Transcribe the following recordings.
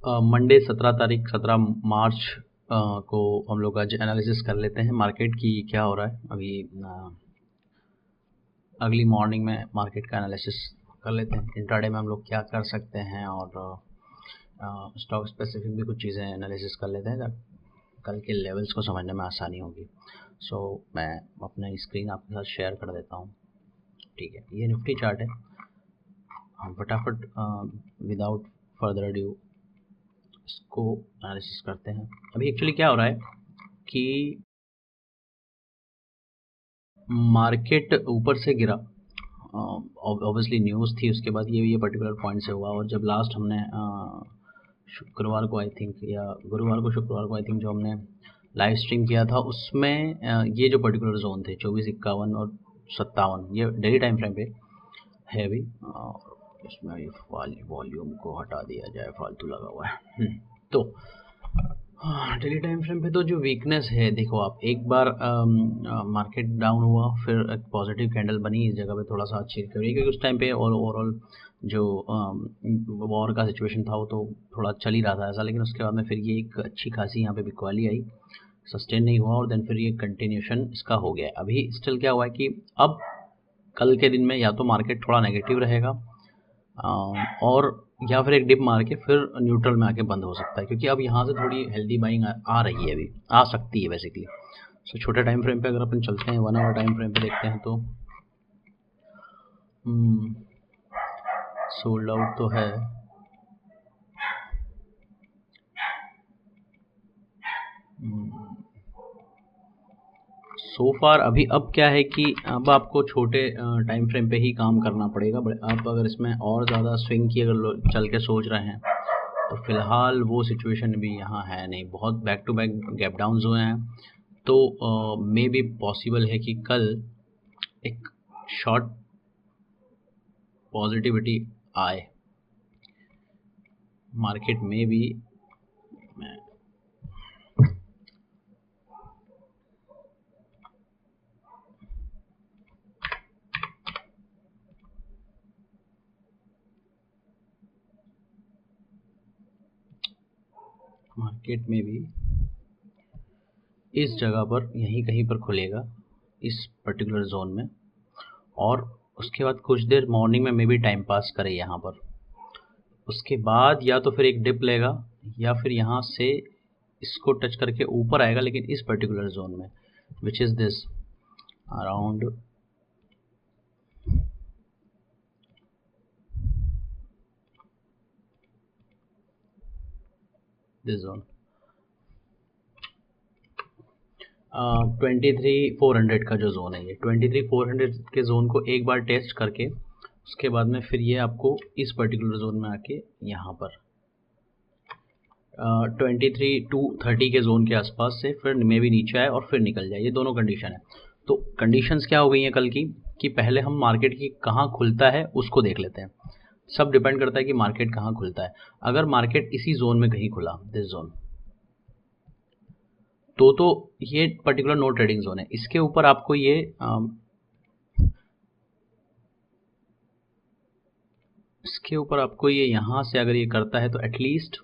Monday 17 मार्च को हम लोग आज एनालिसिस कर लेते हैं मार्केट की क्या हो रहा है अभी। अगली मॉर्निंग में मार्केट का एनालिसिस कर लेते हैं, इंट्राडे में हम लोग क्या कर सकते हैं और स्टॉक स्पेसिफिक भी कुछ चीज़ें एनालिसिस कर लेते हैं ताकि कल के लेवल्स को समझने में आसानी होगी। सो मैं अपना स्क्रीन आपके साथ शेयर कर देता हूँ। ठीक है, ये निफ्टी चार्ट है। हम फटाफट विदाउट फर्दर ड्यू इसको एनालिसिस करते हैं। अभी एक्चुअली क्या हो रहा है कि मार्केट ऊपर से गिरा, ऑब्वियसली न्यूज़ थी, उसके बाद ये पर्टिकुलर पॉइंट से हुआ। और जब लास्ट हमने शुक्रवार को आई थिंक या गुरुवार को शुक्रवार को आई थिंक जो हमने लाइव स्ट्रीम किया था उसमें ये जो पर्टिकुलर जोन थे 24, 51 और 57 ये डेली टाइम फ्रेम पे है अभी। इसमें वॉल्यूम को हटा दिया जाए, फालतू लगा हुआ है। तो डेली टाइम फ्रेम पे तो जो वीकनेस है, देखो आप एक बार मार्केट डाउन हुआ, फिर एक पॉजिटिव कैंडल बनी, इस जगह पे थोड़ा सा अच्छी रिकवरी, क्योंकि उस टाइम पे ओवरऑल जो वॉर का सिचुएशन था वो तो थोड़ा चल ही रहा था ऐसा। लेकिन उसके बाद में फिर ये एक अच्छी खासी यहाँ पे बिकवाली आई, सस्टेन नहीं हुआ और देन फिर ये कंटिन्यूशन इसका हो गया। अभी स्टिल क्या हुआ है कि अब कल के दिन में या तो मार्केट थोड़ा नेगेटिव रहेगा और या फिर एक डिप मार के फिर न्यूट्रल में आके बंद हो सकता है, क्योंकि अब यहाँ से थोड़ी हेल्दी बाइंग आ रही है, अभी आ सकती है बेसिकली। सो छोटे टाइम फ्रेम पे अगर अपन चलते हैं, 1 आवर टाइम फ्रेम पे देखते हैं तो सोल्ड आउट तो है। सो फार अभी अब क्या है कि अब आपको छोटे टाइम फ्रेम पे ही काम करना पड़ेगा। बट आप अगर इसमें और ज़्यादा स्विंग की अगर चल के सोच रहे हैं तो फिलहाल वो सिचुएशन भी यहाँ है नहीं। बहुत back to back gap downs हुए हैं, तो मे बी पॉसिबल है कि कल एक शॉर्ट पॉजिटिविटी आए मार्केट में भी। मार्केट में भी इस जगह पर यहीं कहीं पर खुलेगा, इस पर्टिकुलर जोन में, और उसके बाद कुछ देर मॉर्निंग में मे बी टाइम पास करे यहाँ पर। उसके बाद या तो फिर एक डिप लेगा या फिर यहाँ से इसको टच करके ऊपर आएगा, लेकिन इस पर्टिकुलर जोन में which is this around this zone 23,400 का जो जोन है, ये 23,400 के जोन को एक बार टेस्ट करके उसके बाद में फिर ये आपको इस पर्टिकुलर जोन में आके यहाँ पर 23,230 के जोन के आसपास से फिर मे भी नीचे आए और फिर निकल जाए। ये दोनों कंडीशन है। तो कंडीशंस क्या हो गई हैं कल की कि पहले हम मार्केट की कहाँ खुलता है उसको देख लेते हैं। सब डिपेंड करता है कि मार्केट कहाँ खुलता है। अगर मार्केट इसी जोन में कहीं खुला, दिस जोन, तो ये पर्टिकुलर नो ट्रेडिंग जोन है। इसके ऊपर आपको ये यहाँ से अगर ये करता है तो एटलीस्ट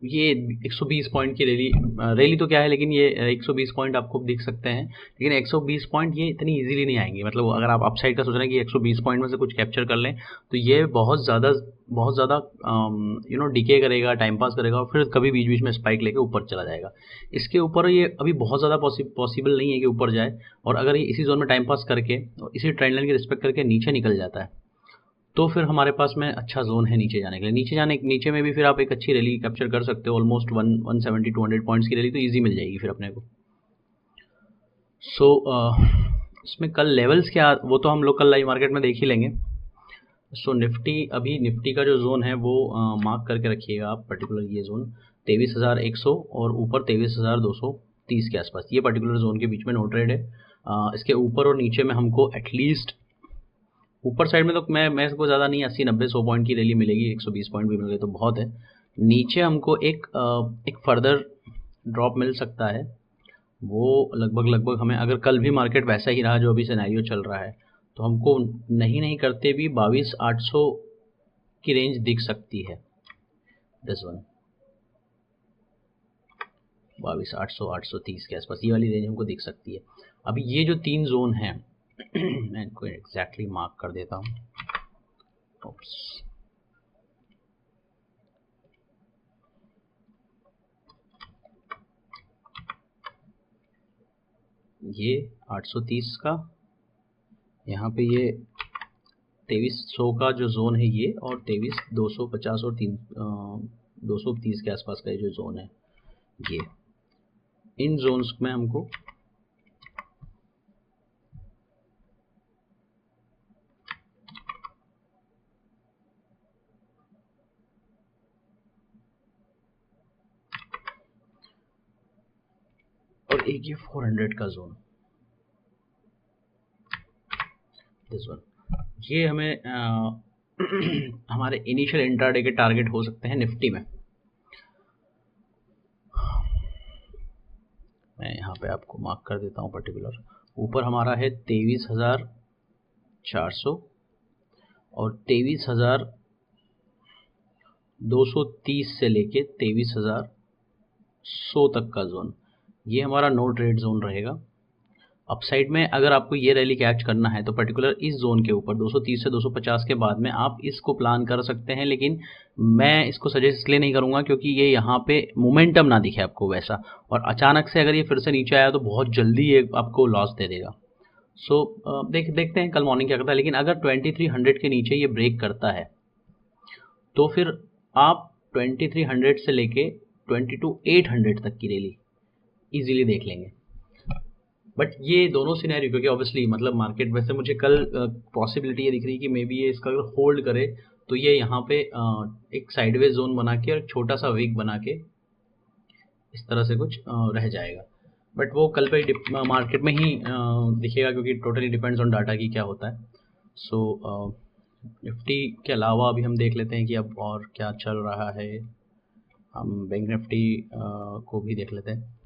ये 120 पॉइंट की रैली तो क्या है, लेकिन ये 120 पॉइंट आपको दिख सकते हैं। लेकिन 120 पॉइंट ये इतनी इजीली नहीं आएंगे। मतलब अगर आप अपसाइड का सोच रहे हैं कि 120 पॉइंट में से कुछ कैप्चर कर लें तो ये बहुत ज़्यादा डिके करेगा, टाइम पास करेगा और फिर कभी बीच बीच में स्पाइक लेके ऊपर चला जाएगा। इसके ऊपर ये अभी बहुत ज़्यादा पॉसिबल नहीं है कि ऊपर जाए। और अगर ये इसी जोन में टाइम पास करके और इसी ट्रेंड लाइन की रिस्पेक्ट करके नीचे निकल जाता है तो फिर हमारे पास में अच्छा जोन है नीचे जाने के लिए। नीचे में भी फिर आप एक अच्छी रैली कैप्चर कर सकते हो। ऑलमोस्ट 170-200 पॉइंट्स की रैली तो इजी मिल जाएगी फिर अपने को। सो इसमें कल लेवल्स क्या, वो तो हम लोग कल लाइव मार्केट में देख ही लेंगे। सो निफ्टी का जो जोन है वो मार्क करके रखिएगा आप, पर्टिकुलर ये जोन 23,100 और ऊपर 23,230 के आसपास, ये पर्टिकुलर जोन के बीच में नो ट्रेड है। इसके ऊपर और नीचे में हमको एटलीस्ट ऊपर साइड में तो मैं इसको ज़्यादा नहीं, 80-90-100 पॉइंट की रैली मिलेगी। 120 पॉइंट भी मिल गए तो बहुत है। नीचे हमको एक फर्दर ड्रॉप मिल सकता है, वो लगभग हमें, अगर कल भी मार्केट वैसा ही रहा जो अभी सिनेरियो चल रहा है, तो हमको नहीं करते भी 22,800 की रेंज दिख सकती है, दिस वन 22,800 830 के आसपास, ये वाली रेंज हमको दिख सकती है। अभी ये जो 3 जोन हैं मैं इनको एग्जैक्टली मार्क कर देता हूँ। ये 830 का, यहाँ पे ये 2300 का जो जोन है ये, और 23,250 और 230 के आसपास का ये जो जोन है ये, इन जोन्स में हमको और एक ये 400 का जोन, दिस वन, ये हमें हमारे इनिशियल इंट्राडे के टारगेट हो सकते हैं निफ्टी में। मैं यहाँ पे आपको मार्क कर देता हूँ पर्टिकुलर। ऊपर हमारा है 23,400 और 23,230 से लेके 23,100 तक का जोन, ये हमारा नो ट्रेड जोन रहेगा। अपसाइड में अगर आपको ये रैली कैच करना है तो पर्टिकुलर इस जोन के ऊपर 230 से 250 के बाद में आप इसको प्लान कर सकते हैं, लेकिन मैं इसको सजेस्ट इसलिए नहीं करूँगा क्योंकि ये यहाँ पे मोमेंटम ना दिखे आपको वैसा, और अचानक से अगर ये फिर से नीचे आया तो बहुत जल्दी ये आपको लॉस दे देगा। सो देखते हैं कल मॉर्निंग क्या करता है, लेकिन अगर 2300 के नीचे ये ब्रेक करता है तो फिर आप 2300 से लेके 22,800 तक की रैली इजीली देख लेंगे। बट ये दोनों सिनेरियो, क्योंकि ऑब्वियसली मतलब मार्केट वैसे मुझे कल पॉसिबिलिटी ये दिख रही है कि मे बी ये इसका अगर होल्ड करे तो ये यहाँ पे एक साइडवेज जोन बना के और छोटा सा वीक बना के इस तरह से कुछ रह जाएगा। बट वो कल पे मार्केट में ही दिखेगा, क्योंकि टोटली डिपेंड्स ऑन डाटा की क्या होता है। सो निफ्टी के अलावा अभी हम देख लेते हैं कि अब और क्या चल रहा है। हम बैंक निफ्टी को भी देख लेते हैं।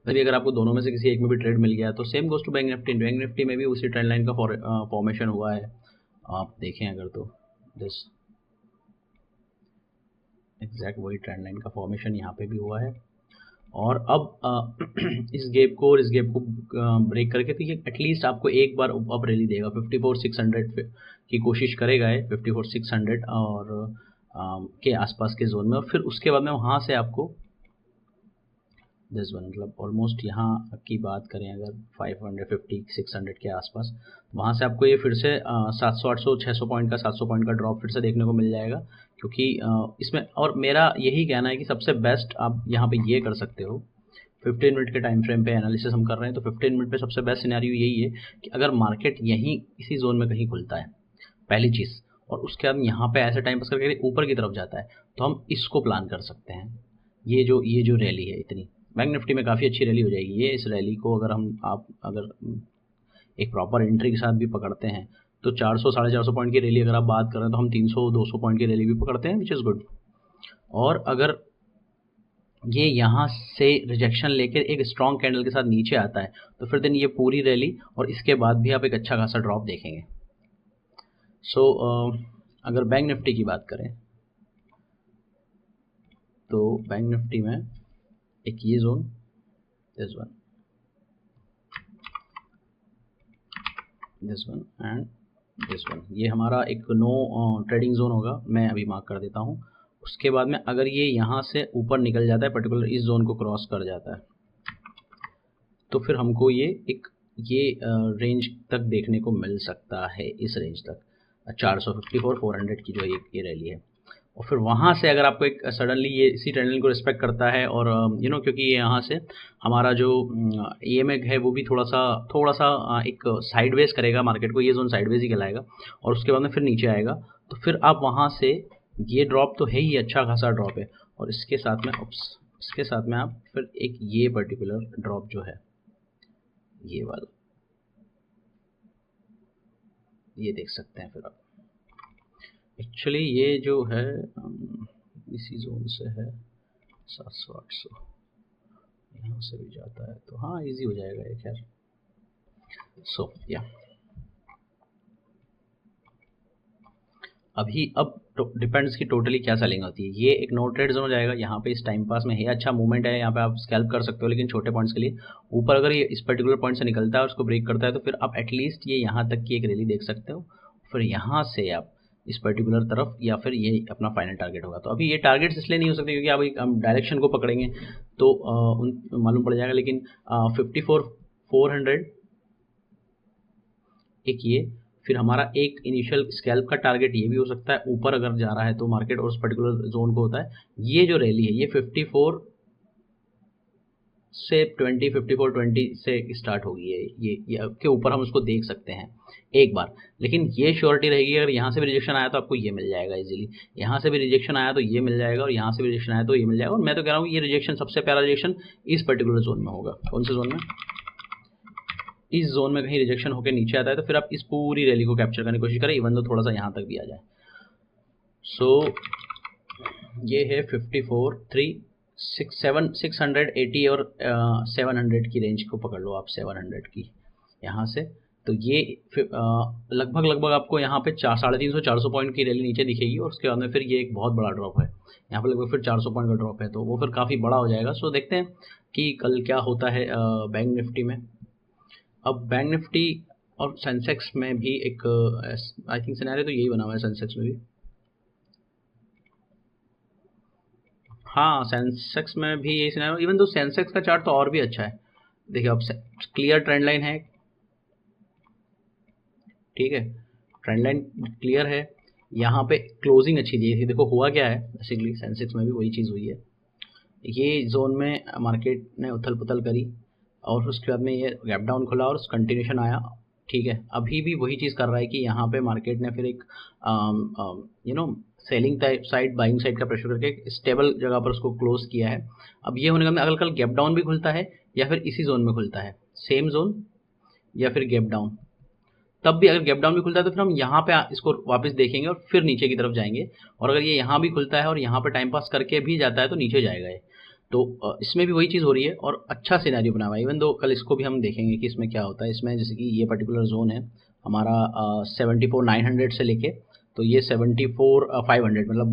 तभी अगर आपको दोनों में से किसी एक में भी ट्रेड मिल गया तो same goes to Bank Nifty. Bank Nifty में भी उसी ट्रेंड लाइन का फॉर्मेशन हुआ है, आप देखें अगर तो दिस एग्जैक्ट वही ट्रेंड लाइन का फॉर्मेशन यहाँ पे भी हुआ है। और अब इस गैप को और इस गैप को ब्रेक करके तो ये एटलीस्ट आपको एक बार अप रैली देगा, 54,600 की कोशिश करेगा ये 54,600 और के आसपास के जोन में, और फिर उसके बाद में वहाँ से आपको दिस वन मतलब ऑलमोस्ट यहाँ की बात करें अगर 550 600 के आसपास, वहाँ से आपको ये फिर से 700 800 600 पॉइंट का 700 पॉइंट का ड्रॉप फिर से देखने को मिल जाएगा। क्योंकि इसमें और मेरा यही कहना है कि सबसे बेस्ट आप यहाँ पे ये कर सकते हो, 15 मिनट के टाइम फ्रेम पे एनालिसिस हम कर रहे हैं तो 15 मिनट पे सबसे बेस्ट सिनेरियो यही है कि अगर मार्केट यहीं इसी जोन में कहीं खुलता है पहली चीज़, और उसके बाद यहाँ पे ऐसे टाइम पास करके ऊपर की तरफ जाता है तो हम इसको प्लान कर सकते हैं। ये जो रैली है इतनी, बैंक निफ्टी में काफ़ी अच्छी रैली हो जाएगी ये। इस रैली को अगर आप अगर एक प्रॉपर एंट्री के साथ भी पकड़ते हैं तो 400 450 पॉइंट की रैली अगर आप बात कर रहे हैं तो हम 300 200 पॉइंट की रैली भी पकड़ते हैं, विच इज़ गुड। और अगर ये यहाँ से रिजेक्शन लेकर एक स्ट्रॉन्ग कैंडल के साथ नीचे आता है तो फिर दिन ये पूरी रैली और इसके बाद भी आप एक अच्छा खासा ड्रॉप देखेंगे। सो अगर बैंक निफ्टी की बात करें तो बैंक निफ्टी में एक ये zone, this one and this one, ये हमारा एक नो ट्रेडिंग जोन होगा, मैं अभी मार्क कर देता हूँ। उसके बाद में अगर ये यहाँ से ऊपर निकल जाता है, पर्टिकुलर इस जोन को क्रॉस कर जाता है, तो फिर हमको ये रेंज तक देखने को मिल सकता है, इस रेंज तक 454 400 की जो ये रैली है। और फिर वहाँ से अगर आपको एक सडनली ये इसी ट्रेंड लाइन को रिस्पेक्ट करता है और क्योंकि ये यहाँ से हमारा जो EMA है वो भी थोड़ा सा एक साइडवेज करेगा मार्केट को, ये जोन साइडवेज ही कहलाएगा, और उसके बाद में फिर नीचे आएगा तो फिर आप वहाँ से ये ड्रॉप तो है ही अच्छा खासा ड्रॉप है, और इसके साथ में आप फिर एक ये पर्टिकुलर ड्रॉप जो है ये वाला ये देख सकते हैं। फिर आप एक्चुअली ये जो है इसी जोन से है 700 800, यहाँ से भी जाता है तो हाँ इजी हो जाएगा ये, खैर। सो या अभी अब डिपेंड्स की टोटली क्या सेलिंग होती है। ये एक नो ट्रेड जोन हो जाएगा, यहाँ पे इस टाइम पास में है, अच्छा मूवमेंट है, यहाँ पे आप स्कैल्प कर सकते हो, लेकिन छोटे पॉइंट्स के लिए। ऊपर अगर ये इस पर्टिकुलर पॉइंट से निकलता है और उसको ब्रेक करता है तो फिर आप एटलीस्ट ये यहाँ तक की एक रैली देख सकते हो, फिर यहाँ से आप इस पर्टिकुलर तरफ, या फिर ये अपना फाइनल टारगेट होगा। तो अभी ये टारगेट्स इसलिए नहीं हो सकते क्योंकि अभी हम डायरेक्शन को पकड़ेंगे तो मालूम पड़ जाएगा, लेकिन 54,400 एक ये, फिर हमारा एक इनिशियल स्कैल्प का टारगेट ये भी हो सकता है, ऊपर अगर जा रहा है तो मार्केट और उस पर्टिकुलर जोन को होता है। ये जो रैली है ये 54 से 54-20 से स्टार्ट होगी है, ये के ऊपर हम उसको देख सकते हैं एक बार। लेकिन ये श्योरिटी रहेगी अगर यहाँ से भी रिजेक्शन आया तो आपको ये मिल जाएगा इजीली, यहाँ से भी रिजेक्शन आया तो ये मिल जाएगा, और यहाँ से भी रिजेक्शन आया तो ये मिल जाएगा। और मैं तो कह रहा हूँ ये रिजेक्शन, सबसे प्यारा रिजेक्शन इस पर्टिकुलर जोन में होगा। कौन से जोन में? इस जोन में कहीं रिजेक्शन होकर नीचे आता है तो फिर आप इस पूरी रैली को कैप्चर करने की कोशिश करें, इवन तो थोड़ा सा यहाँ तक भी आ जाए। सो ये है 680 और 700 की रेंज को पकड़ लो आप, 700 की यहाँ से। तो ये लगभग आपको यहाँ पे 350-400 पॉइंट की रैली नीचे दिखेगी, और उसके बाद में फिर ये एक बहुत बड़ा ड्रॉप है, यहाँ पे लगभग फिर 400 पॉइंट का ड्रॉप है, तो वो फिर काफ़ी बड़ा हो जाएगा। सो देखते हैं कि कल क्या होता है बैंक निफ्टी में। अब बैंक निफ्टी और सेंसेक्स में भी एक आई थिंक सिनेरियो तो यही बना हुआ है सेंसेक्स में भी। हाँ, सेंसेक्स में भी यही सिनेरियो, इवन तो सेंसेक्स का चार्ट तो और भी अच्छा है। देखिए अब क्लियर ट्रेंड लाइन है, ठीक है, ट्रेंड लाइन क्लियर है, यहाँ पे क्लोजिंग अच्छी दी थी। देखो हुआ क्या है, बेसिकली सेंसेक्स में भी वही चीज़ हुई है, ये जोन में मार्केट ने उथल पुथल करी और उसके बाद में ये गैप डाउन खुला और कंटिन्यूशन आया, ठीक है। अभी भी वही चीज़ कर रहा है कि यहाँ पे मार्केट ने फिर एक सेलिंग साइड बाइंग साइड का प्रेशर करके स्टेबल जगह पर उसको क्लोज किया है। अब ये होने का अगर कल गैप डाउन भी खुलता है या फिर इसी जोन में खुलता है, सेम जोन या फिर गैप डाउन, तब भी अगर गैप डाउन भी खुलता है तो फिर हम यहाँ पे इसको वापस देखेंगे और फिर नीचे की तरफ जाएंगे। और अगर ये यहाँ भी खुलता है और यहाँ पे टाइम पास करके भी जाता है तो नीचे जाएगा ये। तो इसमें भी वही चीज़ हो रही है और अच्छा सिनेरियो बना हुआ है। इवन दो कल इसको भी हम देखेंगे कि इसमें क्या होता है। इसमें जैसे कि ये पर्टिकुलर जोन है हमारा 74,900 से लेके, तो ये 74,500, मतलब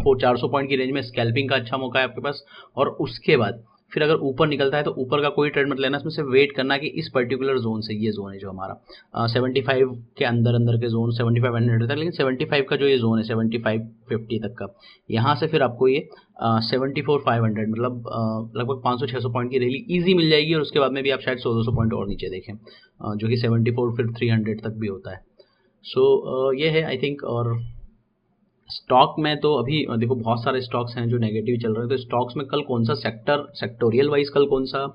वो 400 पॉइंट की रेंज में स्कैल्पिंग का अच्छा मौका है आपके पास। और उसके बाद फिर अगर ऊपर निकलता है तो ऊपर का कोई ट्रेड मत लेना, इसमें से वेट करना कि इस पर्टिकुलर जोन से, ये जोन है जो हमारा 75 के अंदर के जोन 7500 तक, लेकिन 75 का जो ये जोन है 7550 तक का, यहाँ से फिर आपको ये 74,500 मतलब लगभग 500-600 पॉइंट की रैली ईजी मिल जाएगी। और उसके बाद में भी आप शायद 100-200 पॉइंट और नीचे देखें, जो कि 74 फिर 300 तक भी होता है। सो ये है आई थिंक। और स्टॉक में तो अभी देखो बहुत सारे स्टॉक्स हैं जो नेगेटिव चल रहे हैं, तो स्टॉक्स में कल कौन सा सेक्टोरियल वाइज कल कौन सा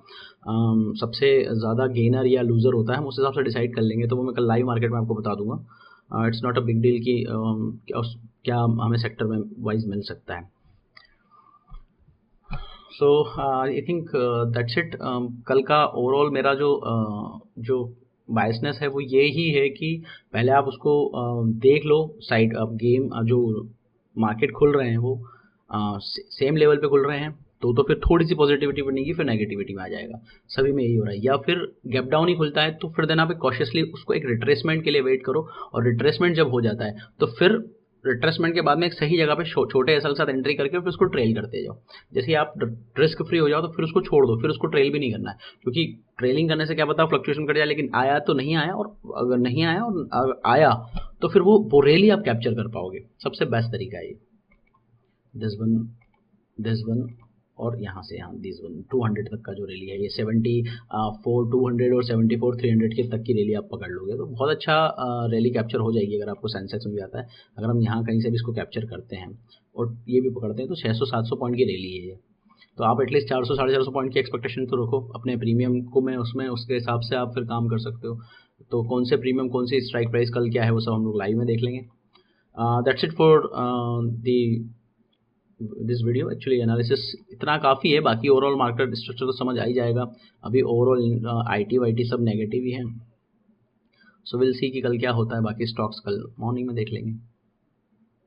सबसे ज़्यादा गेनर या लूज़र होता है, हम उस हिसाब से डिसाइड कर लेंगे। तो वो मैं कल लाइव मार्केट में आपको बता दूंगा। It's not a big deal कि क्या हमें सेक्टर में वाइज मिल सकता है। सो आई थिंक दैट्स इट। कल का ओवरऑल मेरा जो बायसनेस है वो ये ही है कि पहले आप उसको देख लो साइड, अब गेम जो मार्केट खुल रहे हैं वो सेम लेवल पे खुल रहे हैं तो फिर थोड़ी सी पॉजिटिविटी बनेगी, फिर नेगेटिविटी में आ जाएगा। सभी में यही हो रहा है। या फिर गैप डाउन ही खुलता है तो फिर देन आप कॉशियसली उसको एक रिट्रेसमेंट के लिए वेट करो, और रिट्रेसमेंट जब हो जाता है तो फिर रिट्रेसमेंट के बाद में एक सही जगह पे छोटे एसएल साथ एंट्री करके फिर उसको ट्रेल करते जाओ। जैसे आप रिस्क फ्री हो जाओ तो फिर उसको छोड़ दो, फिर उसको ट्रेल भी नहीं करना है, क्योंकि ट्रेलिंग करने से क्या पता फ्लक्चुएशन कर जाए, लेकिन आया तो नहीं आया, और अगर नहीं आया और अगर आया तो फिर वो रैली आप कैप्चर कर पाओगे। सबसे बेस्ट तरीका है ये। दिस वन और यहाँ से यहाँ दिस वन 200 तक का जो रैली है, ये 74,200 और 74,300 के तक की रैली आप पकड़ लोगे तो बहुत अच्छा रैली कैप्चर हो जाएगी। अगर आपको सेंसेक्स में भी आता है, अगर हम यहाँ कहीं से भी इसको कैप्चर करते हैं और ये भी पकड़ते हैं तो 600-700 पॉइंट की रैली है ये। तो आप एटलीस्ट 400-450 पॉइंट की एक्सपेक्टेशन तो रखो अपने प्रीमियम को में, उसमें उसके हिसाब से आप फिर काम कर सकते हो। तो कौन से प्रीमियम, कौन सी स्ट्राइक प्राइस कल क्या है वो सब हम लोग लाइव में देख लेंगे। That's it for this video. Actually analysis इतना काफ़ी है, बाकी ओवरऑल मार्केट स्ट्रक्चर तो समझ आ ही जाएगा। अभी ओवरऑल आईटी वाईटी सब नेगेटिव ही हैं। सो विल सी कि कल क्या होता है। बाकी स्टॉक्स कल मॉर्निंग में देख लेंगे।